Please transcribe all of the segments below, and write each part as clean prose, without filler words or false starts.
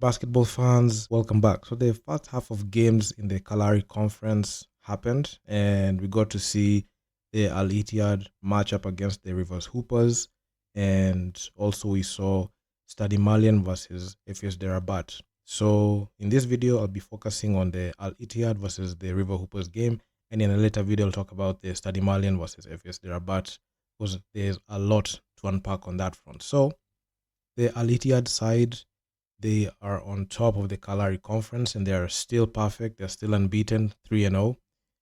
Basketball fans, welcome back. So the first half of games in the Kalari Conference happened, and we got to see the Al Ittihad match up against the Rivers Hoopers, and also we saw Stadi Malian versus FS Derabat. So in this video, I'll be focusing on the Al Ittihad versus the River Hoopers game, and in a later video, I'll talk about the Stadi Malian versus FS Derabat, because there's a lot to unpack on that front. So the Al Ittihad side, they are on top of the Kalari Conference and they are still perfect. They're still unbeaten, 3-0.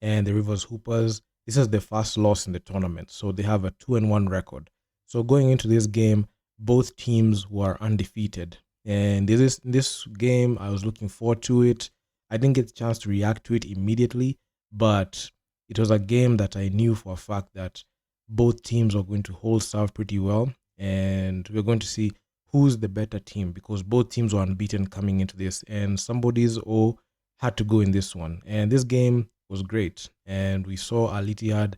And the Rivers Hoopers, this is the first loss in the tournament. So they have a 2-1 record. So going into this game, both teams were undefeated. And this game, I was looking forward to it. I didn't get a chance to react to it immediately, but it was a game that I knew for a fact that both teams are going to hold serve pretty well. And we're going to see who's the better team because both teams were unbeaten coming into this, and somebody's O had to go in this one. And this game was great, and we saw Al Ittihad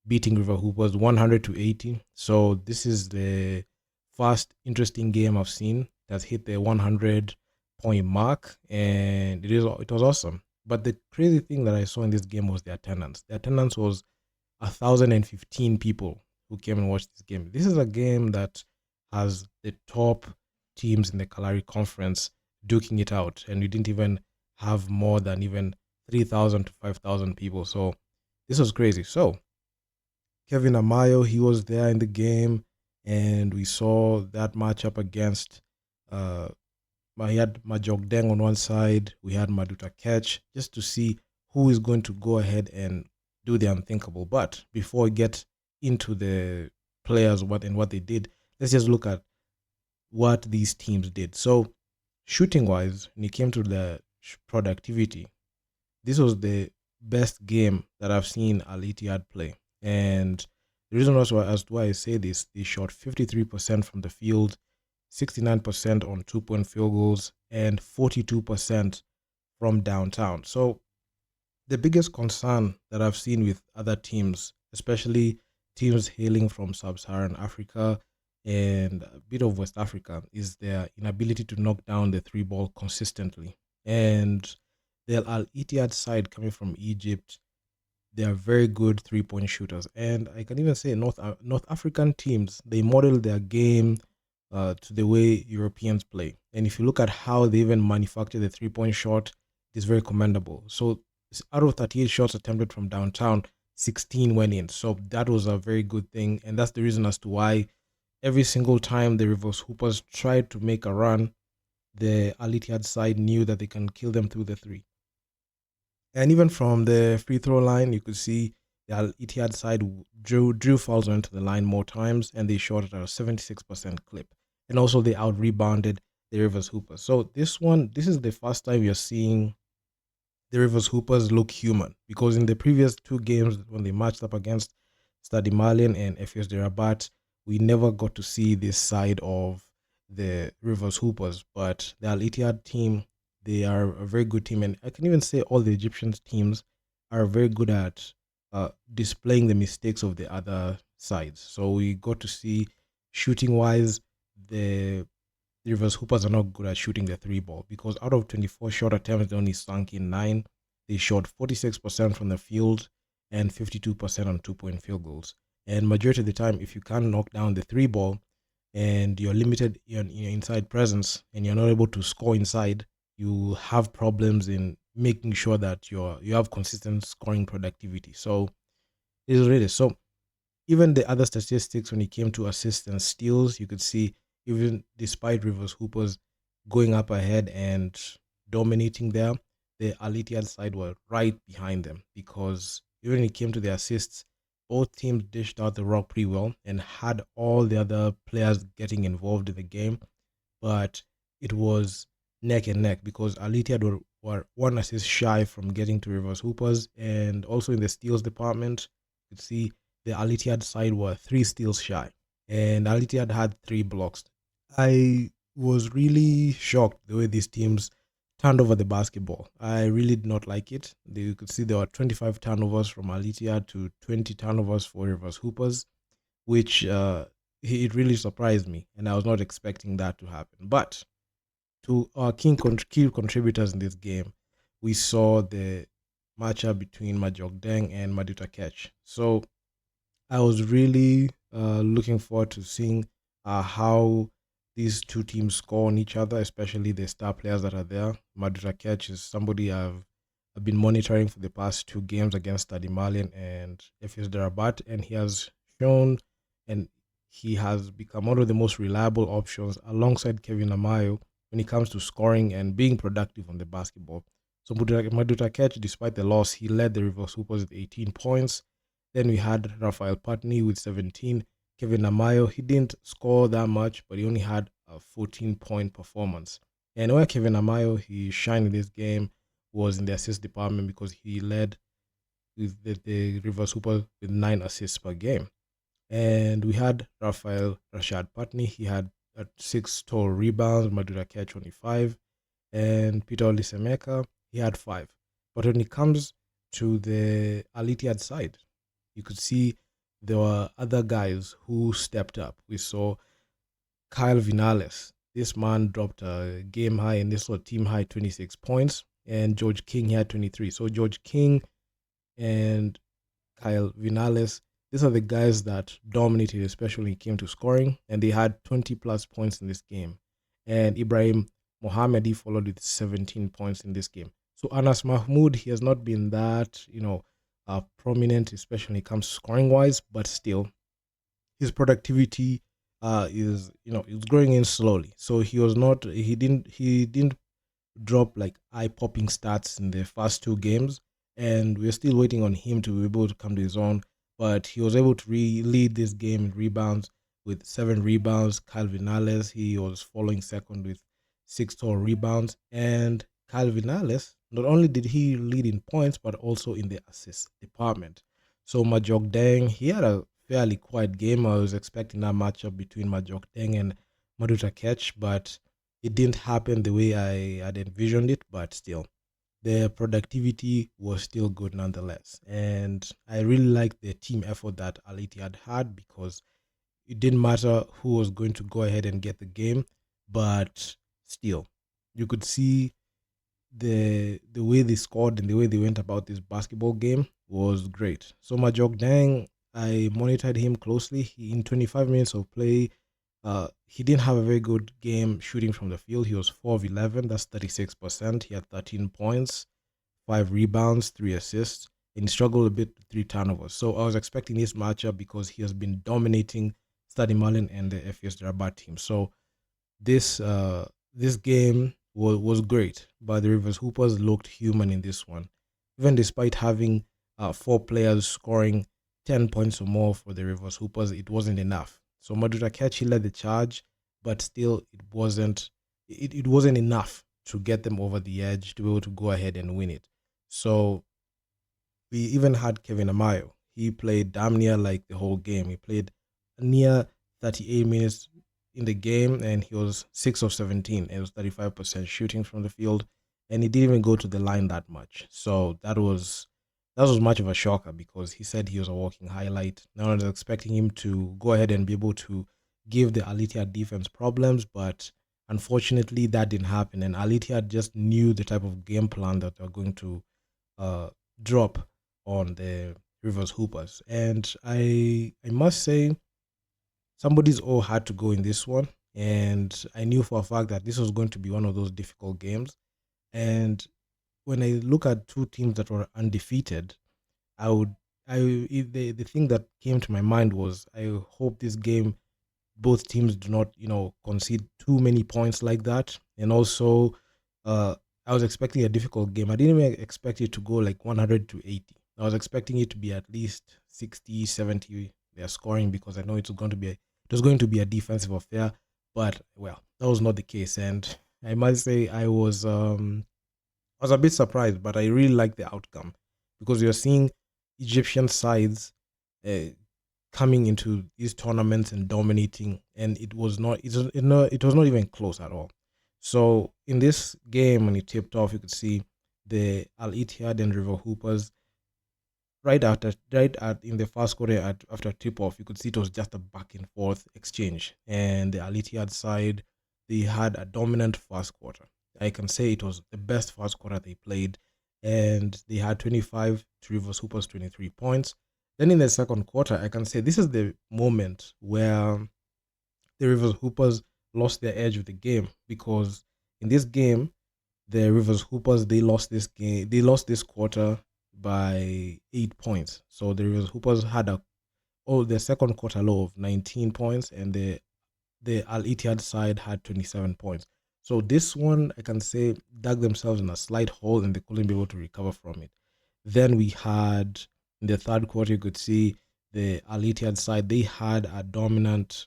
beating River Hoopers 100-80. So this is the first interesting game I've seen that's hit the 100-point mark, and it was awesome. But the crazy thing that I saw in this game was the attendance. The attendance was 1,015 people who came and watched this game. This is a game that has the top teams in the Kalari Conference duking it out, and we didn't even have more than even 3,000 to 5,000 people. So this was crazy. So Kevin Amayo, he was there in the game, and we saw that matchup against we had Majogdeng on one side, we had Maduta Catch, just to see who is going to go ahead and do the unthinkable. But before we get into the players what they did, let's just look at what these teams did. So shooting wise, when it came to the productivity, this was the best game that I've seen Al Ittihad play. And the reason also as to why I say this, they shot 53% from the field, 69% on 2-point field goals, and 42% from downtown. So the biggest concern that I've seen with other teams, especially teams hailing from sub-Saharan Africa and a bit of West Africa, is their inability to knock down the three ball consistently. And the Al Ittihad side coming from Egypt, they are very good 3-point shooters. And I can even say North African teams, they model their game to the way Europeans play. And if you look at how they even manufacture the 3-point shot, it's very commendable. So out of 38 shots attempted from downtown, 16 went in. So that was a very good thing. And that's the reason as to why every single time the Rivers Hoopers tried to make a run, the Al Ittihad side knew that they can kill them through the three. And even from the free throw line, you could see the Al Ittihad side drew fouls onto the line more times, and they shot at a 76% clip. And also they out rebounded the Rivers Hoopers. So this is the first time you're seeing the Rivers Hoopers look human, because in the previous two games when they matched up against Stadi Malian and FS Rabat, we never got to see this side of the Rivers Hoopers. But the Al Ittihad team, they are a very good team, and I can even say all the Egyptian teams are very good at displaying the mistakes of the other sides. So we got to see, shooting wise, the Rivers Hoopers are not good at shooting the three ball, because out of 24 shot attempts, they only sunk in 9. They shot 46% from the field and 52% on 2-point field goals. And majority of the time, if you can't knock down the three ball and you're limited in your inside presence and you're not able to score inside, you have problems in making sure that you have consistent scoring productivity. So this is really so. Even the other statistics when it came to assists and steals, you could see, even despite Rivers Hoopers going up ahead and dominating there, the Al Ittihad side were right behind them, because even when it came to the assists, both teams dished out the rock pretty well and had all the other players getting involved in the game. But it was neck and neck, because Al Ittihad were one assist shy from getting to Rivers Hoopers. And also in the steals department, you could see the Al Ittihad side were 3 steals shy, and Al Ittihad had 3 blocks. I was really shocked the way these teams turned over the basketball. I really did not like it. You could see there were 25 turnovers from Al Ittihad to 20 turnovers for Rivers Hoopers, which it really surprised me, and I was not expecting that to happen. But to our key contributors in this game, we saw the matchup between Majogdeng and Maduta Ketch. So I was really looking forward to seeing how these two teams score on each other, especially the star players that are there. Maduta Ketch is somebody I've been monitoring for the past two games against Stade Malien and FS Rabat, and he has shown and he has become one of the most reliable options alongside Kevin Amayo when it comes to scoring and being productive on the basketball. So Maduta Ketch, despite the loss, he led the River Hoopers with 18 points. Then we had Rafael Putney with 17. Kevin Amayo, he didn't score that much, but he only had a 14-point performance. And where Kevin Amayo, he shined in this game was in the assist department because he led with the River Super with 9 assists per game. And we had Rafael Rashad Putney. He had 6 total rebounds, Madura Ketch 25, and Peter Olisemeka, he had 5. But when it comes to the Al Ittihad side, you could see there were other guys who stepped up. We saw Kyle Vinales. This man dropped a game high and this was team high 26 points. And George King, he had 23. So George King and Kyle Vinales, these are the guys that dominated, especially when it came to scoring. And they had 20 plus points in this game. And Ibrahim Mohamed, he followed with 17 points in this game. So Anas Mahmoud, he has not been that, prominent, especially when it comes to scoring wise, but still, his productivity is growing in slowly. So he didn't drop like eye popping stats in the first two games, and we're still waiting on him to be able to come to his own. But he was able to lead this game in rebounds with 7 rebounds. Kyle Vinales, he was following second with 6 total rebounds, and Kyle Vinales, not only did he lead in points, but also in the assist department. So Majok Deng, he had a fairly quiet game. I was expecting that matchup between Majok Deng and Maduta Ketch, but it didn't happen the way I had envisioned it. But still, the productivity was still good nonetheless. And I really liked the team effort that Al Ittihad had because it didn't matter who was going to go ahead and get the game, but still, you could see the way they scored and the way they went about this basketball game was great. So Majok Dang, I monitored him closely. In 25 minutes of play, he didn't have a very good game shooting from the field. He was 4 of 11, that's 36%. He had 13 points, 5 rebounds, 3 assists, and he struggled a bit with 3 turnovers. So I was expecting this matchup because he has been dominating Stade Malin and the FS Rabat team. So this game was great, but the Rivers Hoopers looked human in this one, even despite having 4 players scoring 10 points or more for the Rivers Hoopers. It wasn't enough. So Maduta Kechi led the charge, but still it wasn't enough to get them over the edge to be able to go ahead and win it. So we even had Kevin Amayo. He played damn near like the whole game. He played near 38 minutes in the game, and he was 6 of 17. It was 35% shooting from the field, and he didn't even go to the line that much. So that was much of a shocker because he said he was a walking highlight. No one was expecting him to go ahead and be able to give the Alitia defense problems, but unfortunately that didn't happen. And Alitia just knew the type of game plan that they're going to uh, drop on the Rivers Hoopers. And I must say, somebody's all had to go in this one. And I knew for a fact that this was going to be one of those difficult games. And when I look at two teams that were undefeated, I would the thing that came to my mind was I hope this game both teams do not concede too many points like that. And also, I was expecting a difficult game. I didn't even expect it to go like 100 to 80. I was expecting it to be at least 60, 70 their scoring because I know it was going to be a defensive affair. But well, that was not the case, and I must say I was a bit surprised, but I really like the outcome because you're seeing Egyptian sides uh, coming into these tournaments and dominating, and it was not even close at all. So in this game, when it tipped off, you could see the Al Ittihad and River Hoopers right at in the first quarter after tip off. You could see it was just a back and forth exchange, and the Al Ittihad side they had a dominant first quarter. I can say it was the best first quarter they played, and they had 25 to Rivers Hoopers 23 points. Then in the second quarter, I can say this is the moment where the Rivers Hoopers lost their edge of the game, because in this game, the Rivers Hoopers, they lost this game. They lost this quarter by 8 points. So the Rivers Hoopers had the second quarter low of 19 points, and the Al Ittihad side had 27 points. So this one, I can say, dug themselves in a slight hole, and they couldn't be able to recover from it. Then we had, in the third quarter, you could see the Al Ittihad side, they had a dominant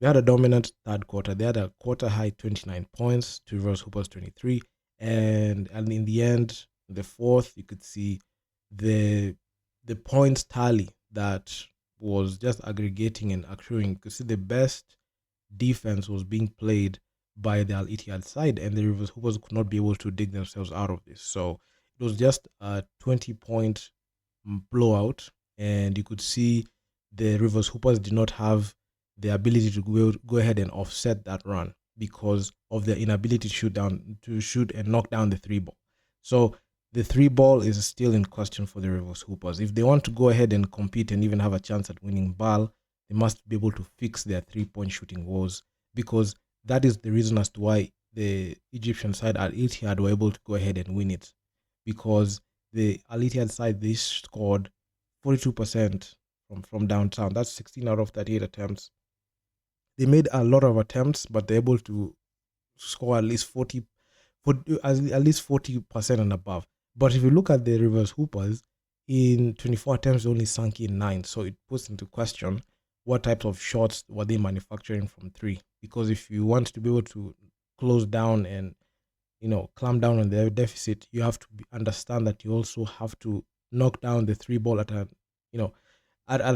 third quarter. They had a quarter high 29 points to Rivers Hoopers 23. And in the end, the fourth, you could see the points tally that was just aggregating and accruing. You could see the best defense was being played by the Al Ittihad side, and the Rivers Hoopers could not be able to dig themselves out of this. So it was just a 20-point blowout, and you could see the Rivers Hoopers did not have the ability to go ahead and offset that run because of their inability to shoot and knock down the three ball. So the three ball is still in question for the Rivers Hoopers. If they want to go ahead and compete and even have a chance at winning BAL, they must be able to fix their 3-point shooting woes, because that is the reason as to why the Egyptian side at Ittihad were able to go ahead and win it, because the Al Ittihad side, they scored 42% from downtown. That's 16 out of 38 attempts. They made a lot of attempts, but they're able to score at least 40% and above. But if you look at the Rivers Hoopers, in 24 attempts, they only sunk in 9. So it puts into question what types of shots were they manufacturing from three. Because if you want to be able to close down and clamp down on their deficit, you have to understand that you also have to knock down the three ball at a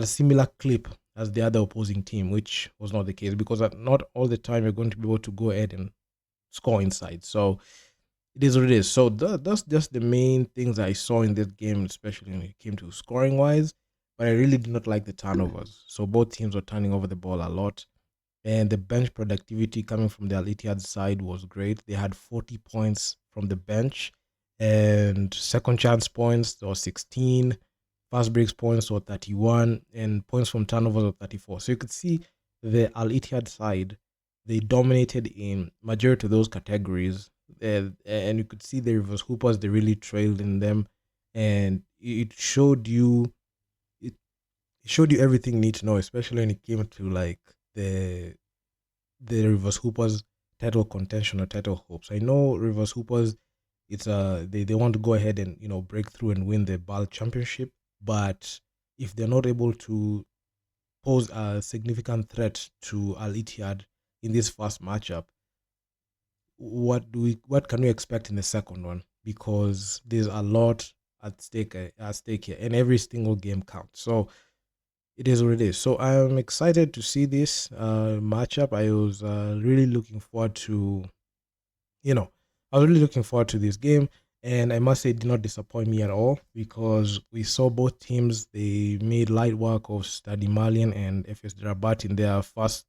similar clip as the other opposing team, which was not the case, because not all the time you're going to be able to go ahead and score inside. So it is what it is. So that's just the main things I saw in this game, especially when it came to scoring wise. But I really did not like the turnovers. So both teams were turning over the ball a lot, and the bench productivity coming from the Al Ittihad side was great. They had 40 points from the bench, and second chance points there was 16, fast breaks points were 31, and points from turnovers were 34. So you could see the Al Ittihad side, they dominated in majority of those categories, and you could see the Rivers Hoopers, they really trailed in them, and it showed you everything you need to know, especially when it came to like the Rivers Hoopers title contention or title hopes. I know Rivers Hoopers, it's they want to go ahead and break through and win the BAL championship, but if they're not able to pose a significant threat to Al Ittihad in this first matchup, what can we expect in the second one? Because there's a lot at stake here, and every single game counts. So it is what it is. So I'm excited to see this matchup. I was really looking forward to, this game, and I must say it did not disappoint me at all, because we saw both teams, they made light work of Stade Malien and FS Rabat in their first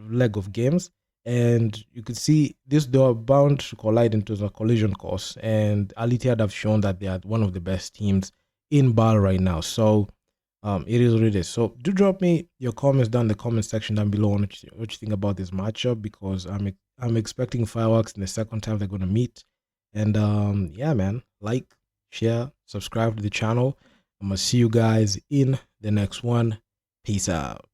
leg of games, and you could see this, they were bound to collide into the collision course, and Al Ittihad have shown that they are one of the best teams in BAL right now. So it is what it is. So do drop me your comments down in the comment section down below on what you think about this matchup, because I'm expecting fireworks in the second time they're gonna meet. And yeah, man, like, share, subscribe to the channel. I'm gonna see you guys in the next one. Peace out.